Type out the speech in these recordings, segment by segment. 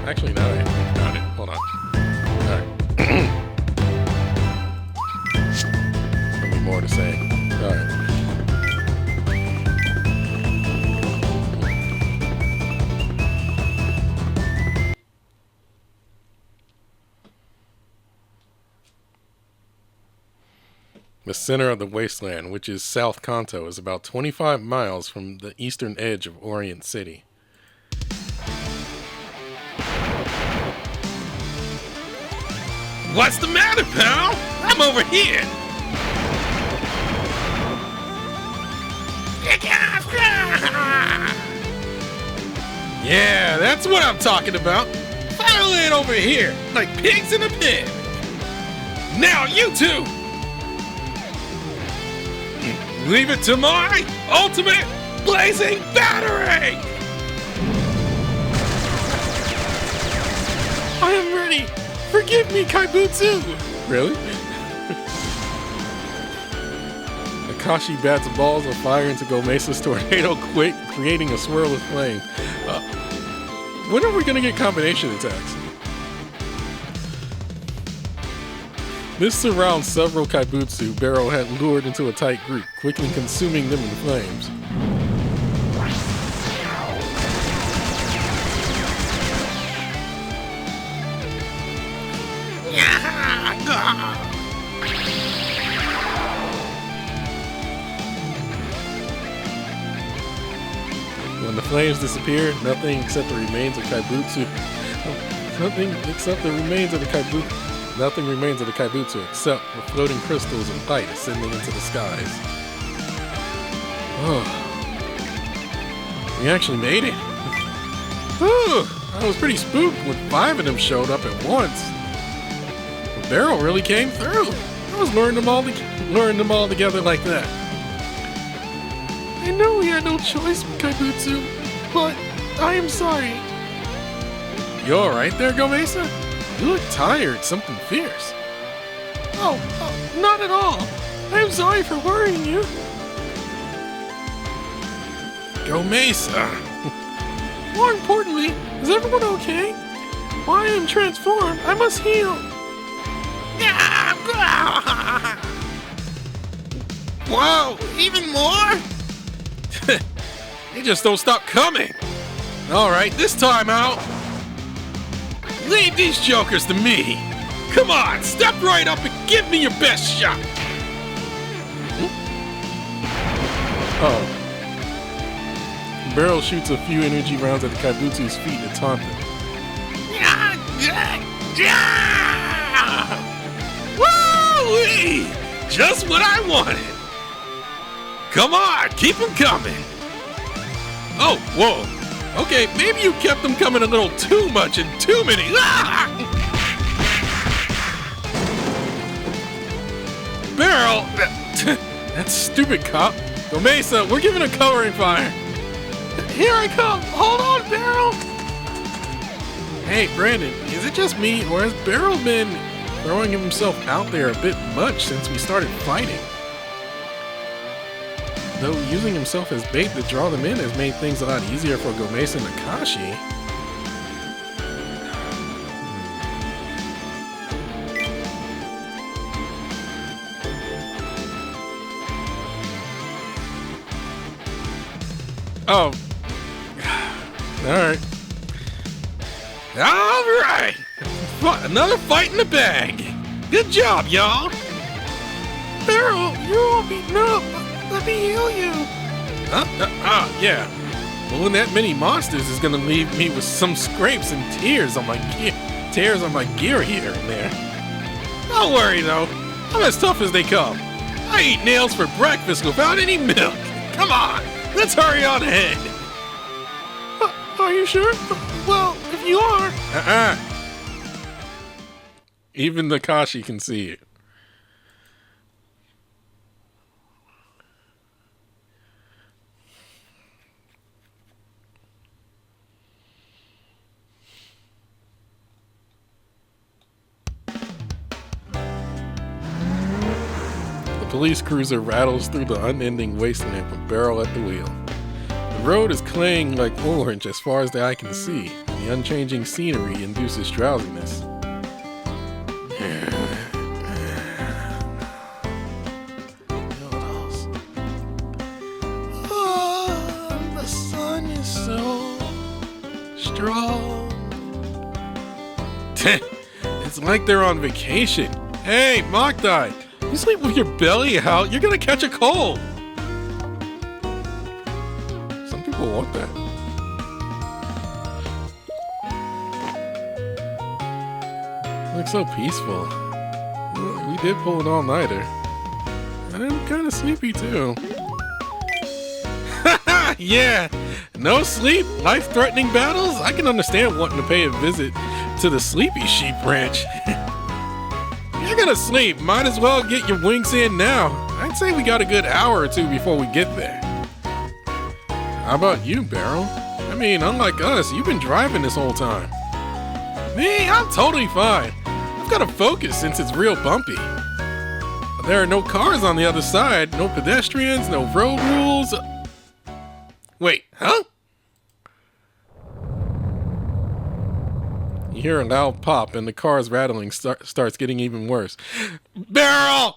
Actually, now that I think about it, hold on. Alright. There'll be more to say. Alright. The center of the wasteland, which is South Kanto, is about 25 miles from the eastern edge of Orient City. What's the matter, pal? I'm over here. Yeah, that's what I'm talking about. File in over here, like pigs in a pen. Now you two! Leave it to my ultimate blazing battery! I am ready! Forgive me, Kaibutsu! Really? Akashi bats balls of fire into Gomesa's tornado, creating a swirl of flame. When are we gonna get combination attacks? This surrounds several Kaibutsu Barrow had lured into a tight group, quickly consuming them in flames. When the flames disappear, nothing except the remains of the Kaibutsu except the floating crystals of light ascending into the skies. Oh. We actually made it. Whew, I was pretty spooked when 5 of them showed up at once. The barrel really came through. I was luring them all together like that. I know we had no choice, Kaibutsu, but I am sorry. You alright there, Gomesa? You look tired, something fierce. Oh, not at all. I am sorry for worrying you. Gomesa! More importantly, is everyone okay? While I am transformed, I must heal. Whoa, even more? They just don't stop coming. Alright, this time out. Leave these jokers to me. Come on, step right up and give me your best shot. Oh. Barrel shoots a few energy rounds at the Kaibutsu's feet to taunt them. Woo-wee! Just what I wanted. Come on, keep them coming. Oh, whoa. Okay, maybe you kept them coming a little too much and too many. Barrel! That stupid cop. Gomesa, we're giving a covering fire. Here I come. Hold on, Barrel. Hey, Brandon, is it just me, or has Barrel been throwing himself out there a bit much since we started fighting? Though using himself as bait to draw them in has made things a lot easier for Gomesa and Akashi. Oh. Alright. Alright! Another fight in the bag! Good job, y'all! Barrel, you're all beaten up! Let me heal you! Yeah. Well, when that many monsters is gonna leave me with some scrapes and tears on my gear here and there. Don't worry, though. I'm as tough as they come. I eat nails for breakfast without any milk. Come on, let's hurry on ahead. Are you sure? Well, if you are... Even the Kashi can see it. The police cruiser rattles through the unending wasteland with Barrel at the wheel. The road is claying like orange as far as the eye can see. The unchanging scenery induces drowsiness. What else? Oh, the sun is so strong. It's like they're on vacation. Hey, Mokdai, you sleep with your belly out, you're gonna catch a cold. Some people want that. Looks so peaceful. We did pull an all-nighter. I'm kind of sleepy too. Yeah, no sleep, life-threatening battles. I can understand wanting to pay a visit to the Sleepy Sheep Ranch. You're gonna sleep, might as well get your winks in now. I'd say we got a good hour or two before we get there. How about you, Beryl? I mean, unlike us, you've been driving this whole time. Me, I'm totally fine. I've got to focus since it's real bumpy. There are no cars on the other side, no pedestrians, no road rules. Wait, huh? You hear a loud pop and the car's rattling starts getting even worse. Beryl!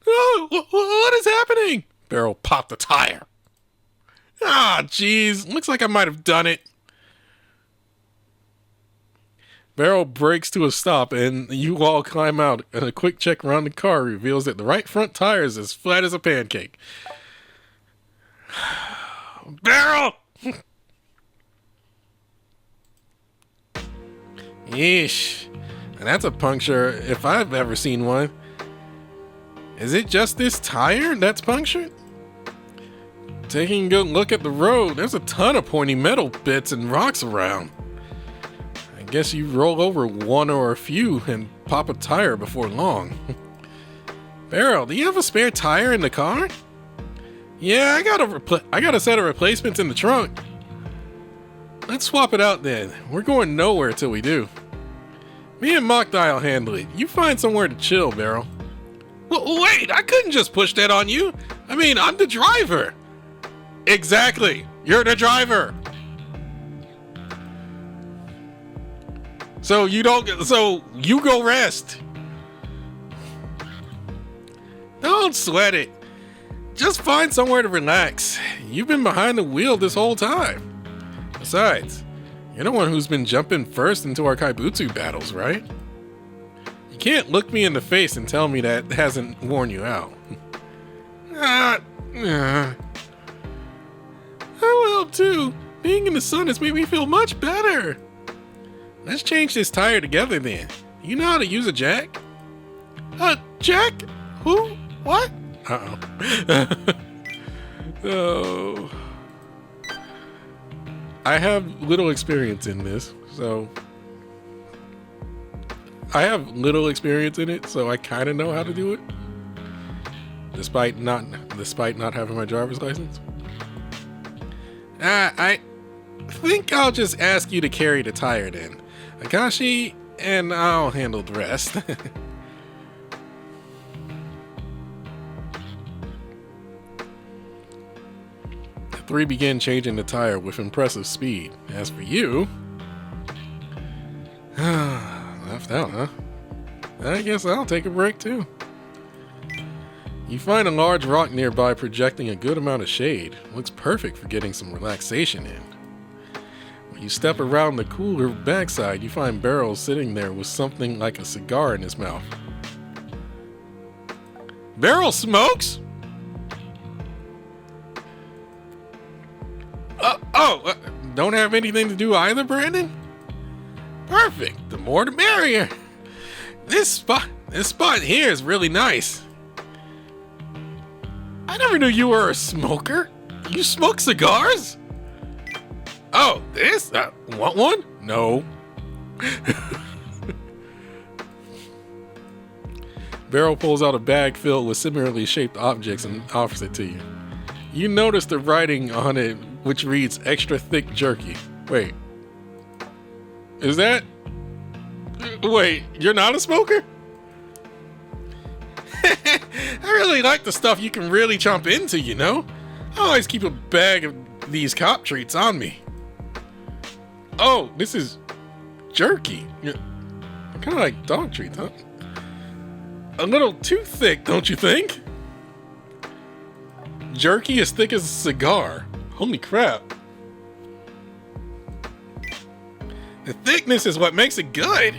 Oh, what is happening? Beryl popped the tire. Ah, jeez, looks like I might have done it. Beryl brakes to a stop and you all climb out, and a quick check around the car reveals that the right front tire is as flat as a pancake. Beryl! Yeesh. And that's a puncture if I've ever seen one. Is it just this tire that's punctured? Taking a good look at the road, there's a ton of pointy metal bits and rocks around. I guess you roll over one or a few and pop a tire before long. Beryl, do you have a spare tire in the car? Yeah, I got a set of replacements in the trunk. Let's swap it out then. We're going nowhere till we do. Me and Mokdai will handle it. You find somewhere to chill, Beryl. Wait, I couldn't just push that on you. I mean, I'm the driver. Exactly. You're the driver. So you go rest. Don't sweat it. Just find somewhere to relax. You've been behind the wheel this whole time. Besides, you're the one who's been jumping first into our Kaibutsu battles, right? You can't look me in the face and tell me that hasn't worn you out. I will too. Being in the sun has made me feel much better. Let's change this tire together then. You know how to use a jack? Jack? Who? What? Uh-oh. Oh. I have little experience in this, so... I have little experience in it, so I kind of know how to do it. Despite not having my driver's license. I think I'll just ask you to carry the tire then. Akashi, and I'll handle the rest. The three begin changing the tire with impressive speed. As for you... Left out, huh? I guess I'll take a break too. You find a large rock nearby projecting a good amount of shade. Looks perfect for getting some relaxation in. When you step around the cooler backside, you find Beryl sitting there with something like a cigar in his mouth. Beryl smokes? Don't have anything to do either, Brandon? Perfect. The more the merrier. This spot here is really nice. I never knew you were a smoker. You smoke cigars? Oh, this? Want one? No. Beryl pulls out a bag filled with similarly shaped objects and offers it to you. You notice the writing on it, which reads extra thick jerky. Wait. Is that? Wait, you're not a smoker? I really like the stuff you can really chomp into, you know? I always keep a bag of these cop treats on me. Oh, this is jerky. Kind of like dog treats, huh? A little too thick, don't you think? Jerky as thick as a cigar. Holy crap. The thickness is what makes it good.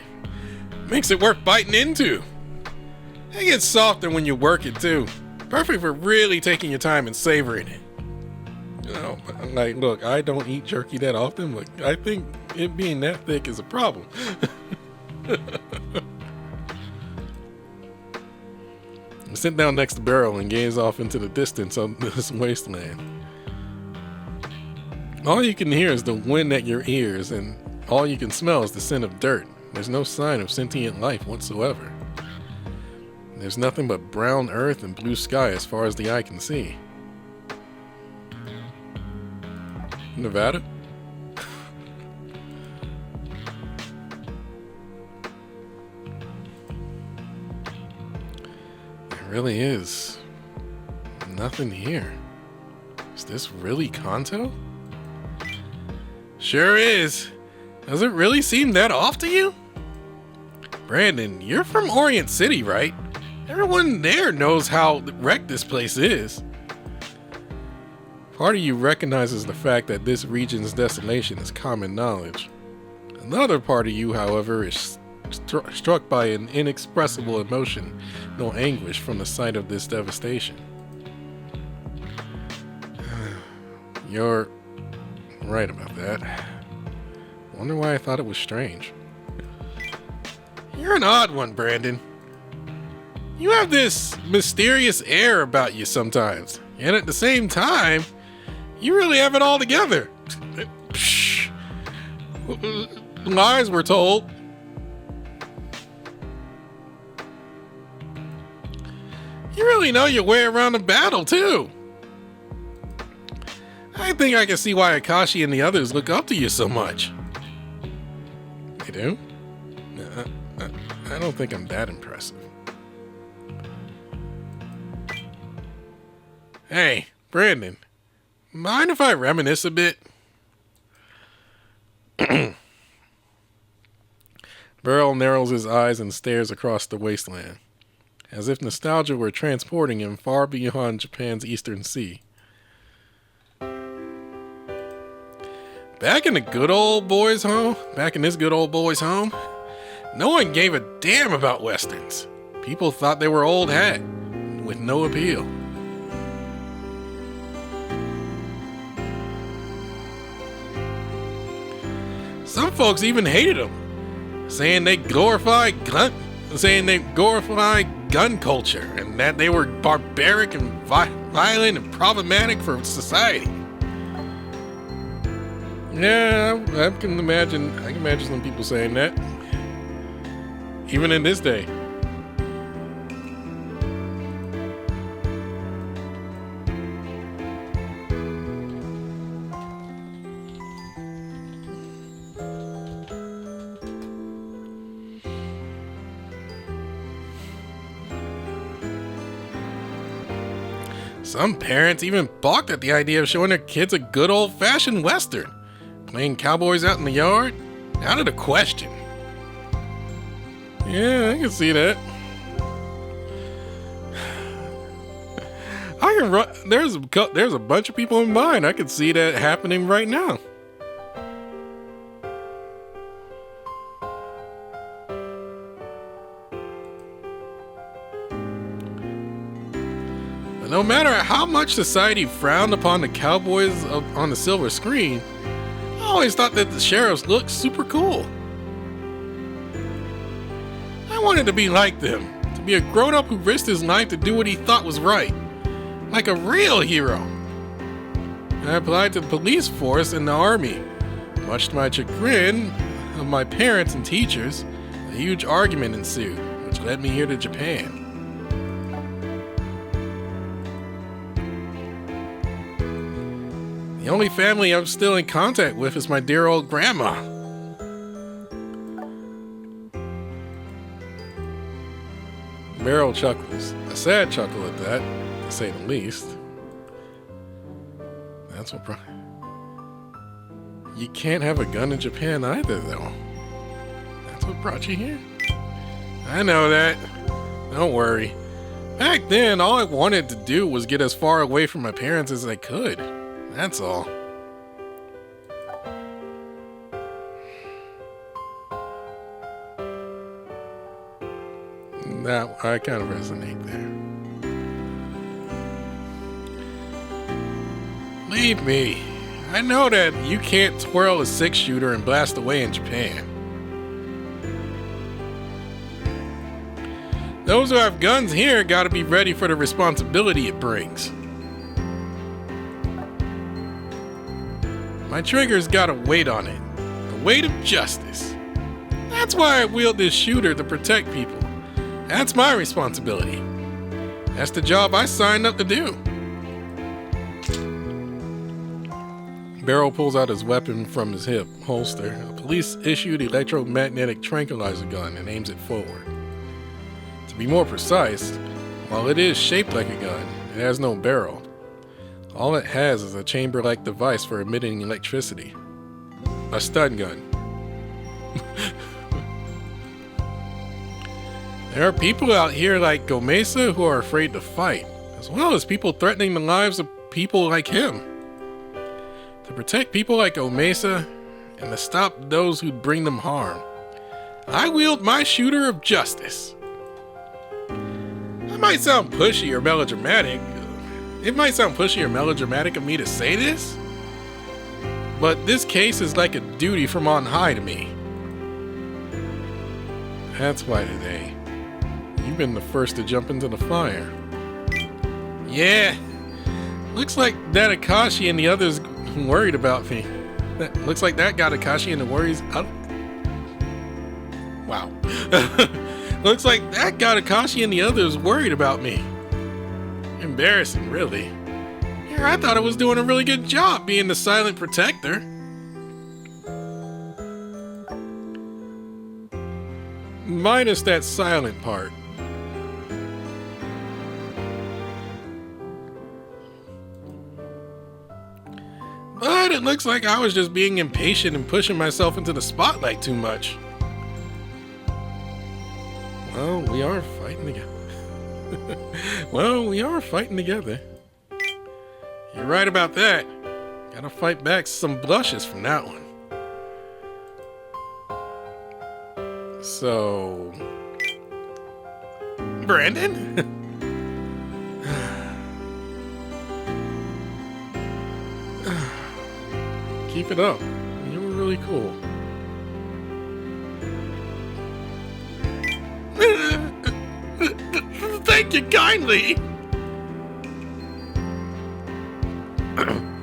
Makes it worth biting into. It gets softer when you work it too. Perfect for really taking your time and savoring it. You know, like, look, I don't eat jerky that often, but I think it being that thick is a problem. Sit down next to Beryl and gaze off into the distance on this wasteland. All you can hear is the wind at your ears, and all you can smell is the scent of dirt. There's no sign of sentient life whatsoever. There's nothing but brown earth and blue sky as far as the eye can see. Nevada? Really is nothing here. Is this really Kanto? Sure is. Does it really seem that off to you? Brandon, you're from Orient City, right? Everyone there knows how wrecked this place is. Part of you recognizes the fact that this region's desolation is common knowledge. Another part of you, however, is struck by an inexpressible emotion, no anguish from the sight of this devastation. You're right about that. Wonder why I thought it was strange. You're an odd one, Brandon. You have this mysterious air about you sometimes, and at the same time, you really have it all together. Psh. Lies were told. You really know your way around a battle, too. I think I can see why Akashi and the others look up to you so much. They do? I don't think I'm that impressive. Hey, Brandon, mind if I reminisce a bit? Beryl narrows his eyes and stares across the wasteland, as if nostalgia were transporting him far beyond Japan's eastern sea. Back in this good old boy's home, no one gave a damn about westerns. People thought they were old hat, with no appeal. Some folks even hated them, saying they glorify gun culture and that they were barbaric and violent and problematic for society. Yeah, I can imagine some people saying that, even in this day. Some parents even balked at the idea of showing their kids a good old-fashioned western. Playing cowboys out in the yard? Out of the question. Yeah, I can see that. There's a bunch of people in mind. I can see that happening right now. No matter how much society frowned upon the cowboys on the silver screen, I always thought that the sheriffs looked super cool. I wanted to be like them, to be a grown-up who risked his life to do what he thought was right, like a real hero. I applied to the police force and the army. Much to my chagrin of my parents and teachers, a huge argument ensued, which led me here to Japan. The only family I'm still in contact with is my dear old grandma. Beryl chuckles, a sad chuckle at that, to say the least. That's what you can't have a gun in Japan either, though. That's what brought you here? I know that. Don't worry. Back then, all I wanted to do was get as far away from my parents as I could. That's all. That I kind of resonate there. Leave me. I know that you can't twirl a 6-shooter and blast away in Japan. Those who have guns here gotta be ready for the responsibility it brings. My trigger's got a weight on it. The weight of justice. That's why I wield this shooter to protect people. That's my responsibility. That's the job I signed up to do. Barrel pulls out his weapon from his hip holster, a police-issued electromagnetic tranquilizer gun, and aims it forward. To be more precise, while it is shaped like a gun, it has no barrel. All it has is a chamber-like device for emitting electricity. A stun gun. There are people out here like Gomesa who are afraid to fight, as well as people threatening the lives of people like him. To protect people like Omesa and to stop those who bring them harm, I wield my shooter of justice. It might sound pushy or melodramatic. It might sound pushy or melodramatic of me to say this, but this case is like a duty from on high to me. That's why today, you've been the first to jump into the fire. Yeah, looks like that Akashi and the others worried about me. Looks like that got Akashi and the worries up. Wow. Looks like that got Akashi and the others worried about me. Embarrassing, really. Here, I thought I was doing a really good job being the silent protector. Minus that silent part. But it looks like I was just being impatient and pushing myself into the spotlight too much. Well, we are fighting together. You're right about that. Gotta fight back some blushes from that one. So... Brandon? Keep it up. You were really cool. Thank you kindly.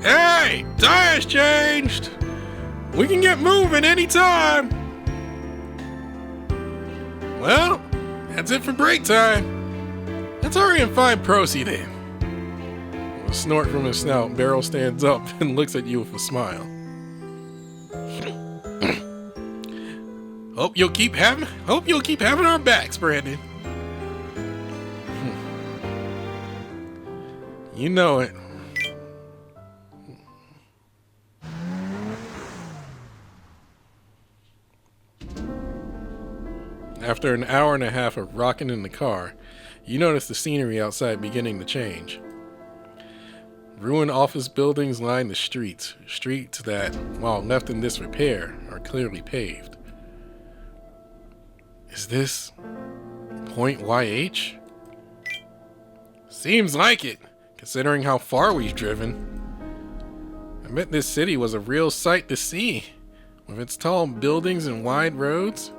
Hey, tire's changed. We can get moving anytime. Well, that's it for break time. Let's hurry and find Procy then. With a snort from his snout, Barrel stands up and looks at you with a smile. Hope you'll keep having our backs, Brandon. You know it. After an hour and a half of rocking in the car, you notice the scenery outside beginning to change. Ruined office buildings line the streets that, while left in disrepair, are clearly paved. Is this Point YH? Seems like it, considering how far we've driven. I bet this city was a real sight to see, with its tall buildings and wide roads.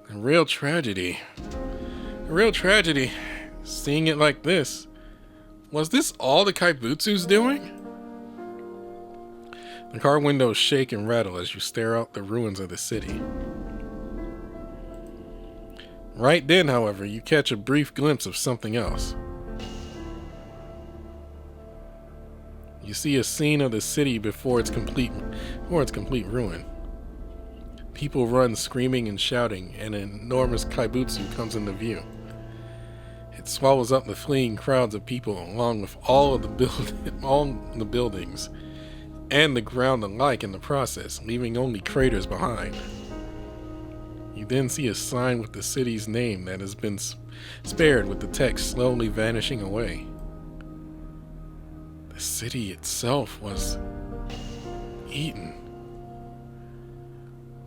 A real tragedy, seeing it like this. Was this all the Kaibutsu's doing? The car windows shake and rattle as you stare out the ruins of the city. Right then, however, you catch a brief glimpse of something else. You see a scene of the city before its complete ruin. People run screaming and shouting, and an enormous Kaibutsu comes into view. It swallows up the fleeing crowds of people along with all of the all the buildings and the ground alike in the process, leaving only craters behind. You then see a sign with the city's name that has been spared, with the text slowly vanishing away. The city itself was eaten.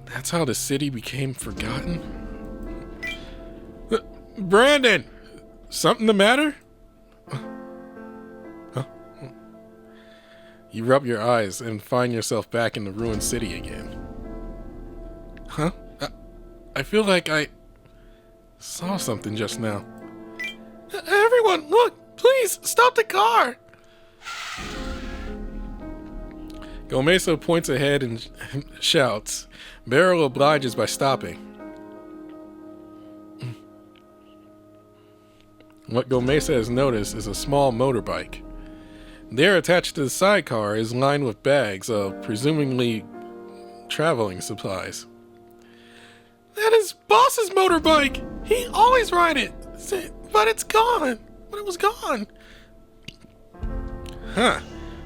That's how the city became forgotten? Brandon! Something the matter? Huh? You rub your eyes and find yourself back in the ruined city again. Huh? I feel like I saw something just now. Everyone, look! Please, stop the car! Gomesa points ahead and shouts. Beryl obliges by stopping. What Gomesa has noticed is a small motorbike. There, attached to the sidecar, is lined with bags of presumably traveling supplies. That is Boss's motorbike! He always ride it! But it's gone! But it was gone! Huh.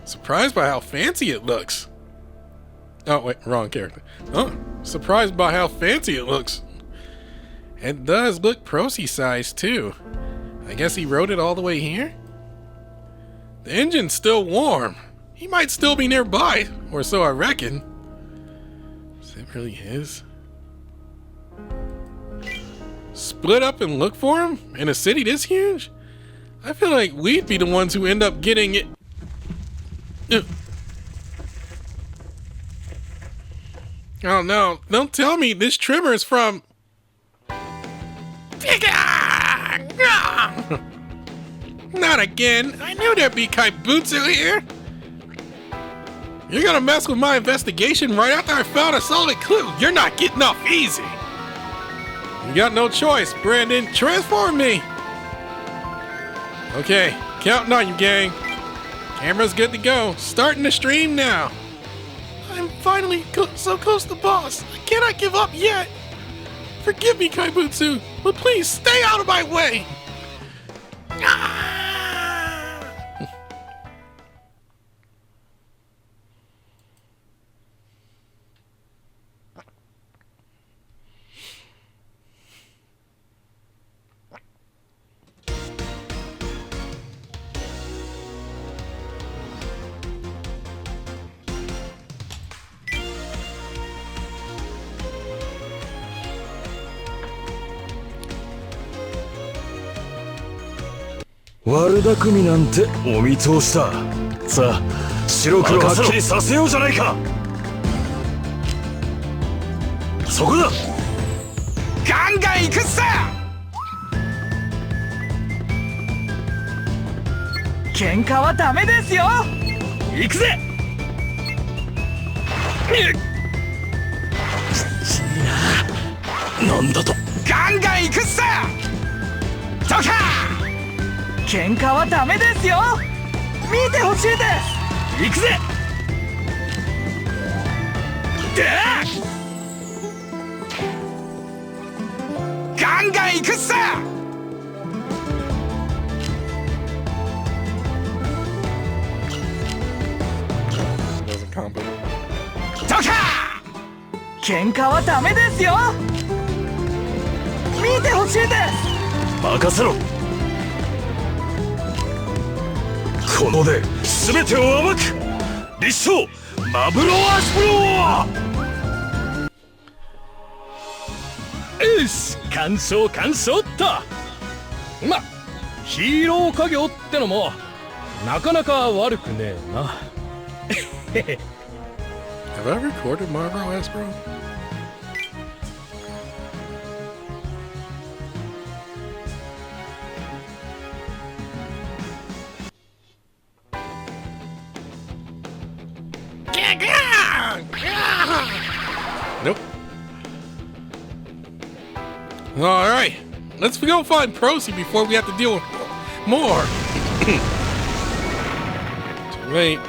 Surprised by how fancy it looks. Oh, wait, wrong character. Oh, surprised by how fancy it looks. It does look prosy sized too. I guess he rode it all the way here? The engine's still warm. He might still be nearby, or so I reckon. Is it really his? Split up and look for him? In a city this huge? I feel like we'd be the ones who end up getting it. Oh no, don't tell me this trimmer is from... Not again! I knew there'd be Kaibutsu here! You're gonna mess with my investigation right after I found a solid clue! You're not getting off easy! You got no choice, Brandon! Transform me! Okay, counting on you, gang. Camera's good to go. Starting the stream now. I'm finally so close to boss. I cannot give up yet. Forgive me, Kaibutsu, but please stay out of my way. Ah! 悪巧みなんてお見通しだ。さあ、白黒はっきりさせようじゃないか。そこだ。ガンガン行くっさ。喧嘩はダメですよ。行くぜ。きついな。なんだと。ガンガン行くっさ。どか。喧嘩はダメですよ。見てほしいです。行くぜ。ガンガン行くっさ。どか。喧嘩はダメですよ。見てほしいです。任せろ。こので全てを暴く立証マブロアシプロー。よし、完勝完勝っと。ま、ヒーロー家業ってのもなかなか悪くねえな。Have I recorded Marvel Aspro? Nope. All right, let's go find Procy before we have to deal with more. Too late.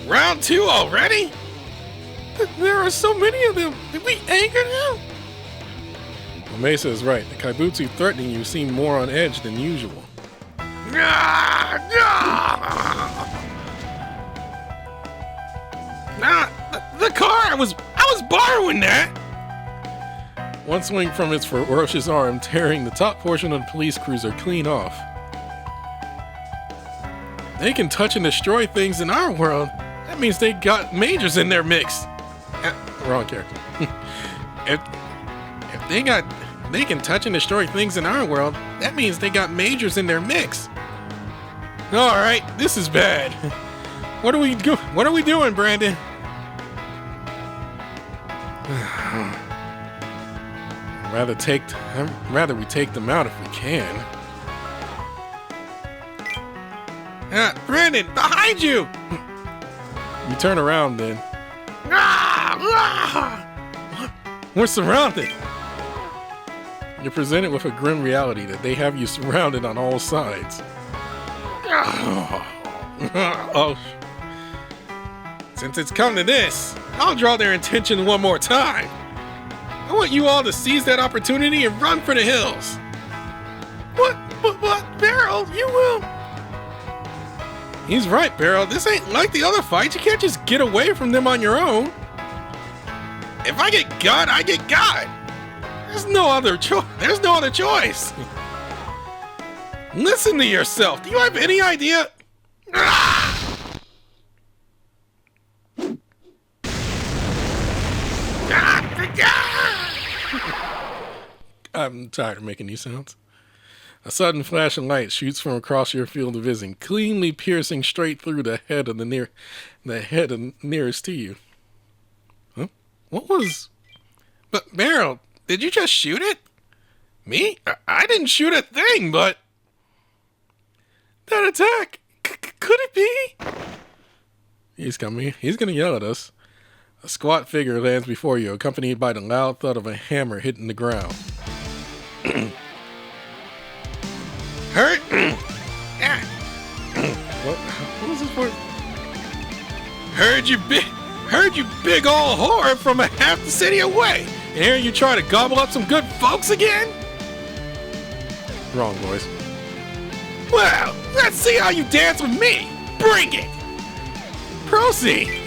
Round 2 already? There are so many of them. Did we anger them? Well, Mesa is right. The Kaibutsu threatening you seem more on edge than usual. The car! I was borrowing that! One swing from its ferocious arm, tearing the top portion of the police cruiser clean off. They can touch and destroy things in our world. That means they got majors in their mix. Wrong character. if they can touch and destroy things in our world, that means they got majors in their mix. All right, this is bad. What are we doing, Brandon? I'd rather we take them out if we can. Brandon, behind you! You turn around then. We're surrounded. You're presented with a grim reality that they have you surrounded on all sides. Oh. Since it's come to this, I'll draw their attention one more time. I want you all to seize that opportunity and run for the hills. What, Beryl, you will... He's right, Beryl. This ain't like the other fights. You can't just get away from them on your own. If I get got, I get got. There's no other choice. Listen to yourself. Do you have any idea? I'm tired of making these sounds. A sudden flash of light shoots from across your field of vision, cleanly piercing straight through the head of nearest to you. Huh? What was... But, Meryl, did you just shoot it? Me? I didn't shoot a thing, but... That attack! Could it be? He's coming. He's gonna yell at us. A squat figure lands before you, accompanied by the loud thud of a hammer hitting the ground. Hurt? What was this for? Heard you big old whore from a half the city away. And here you try to gobble up some good folks again? Wrong voice. Well, let's see how you dance with me. Bring it. Proceed.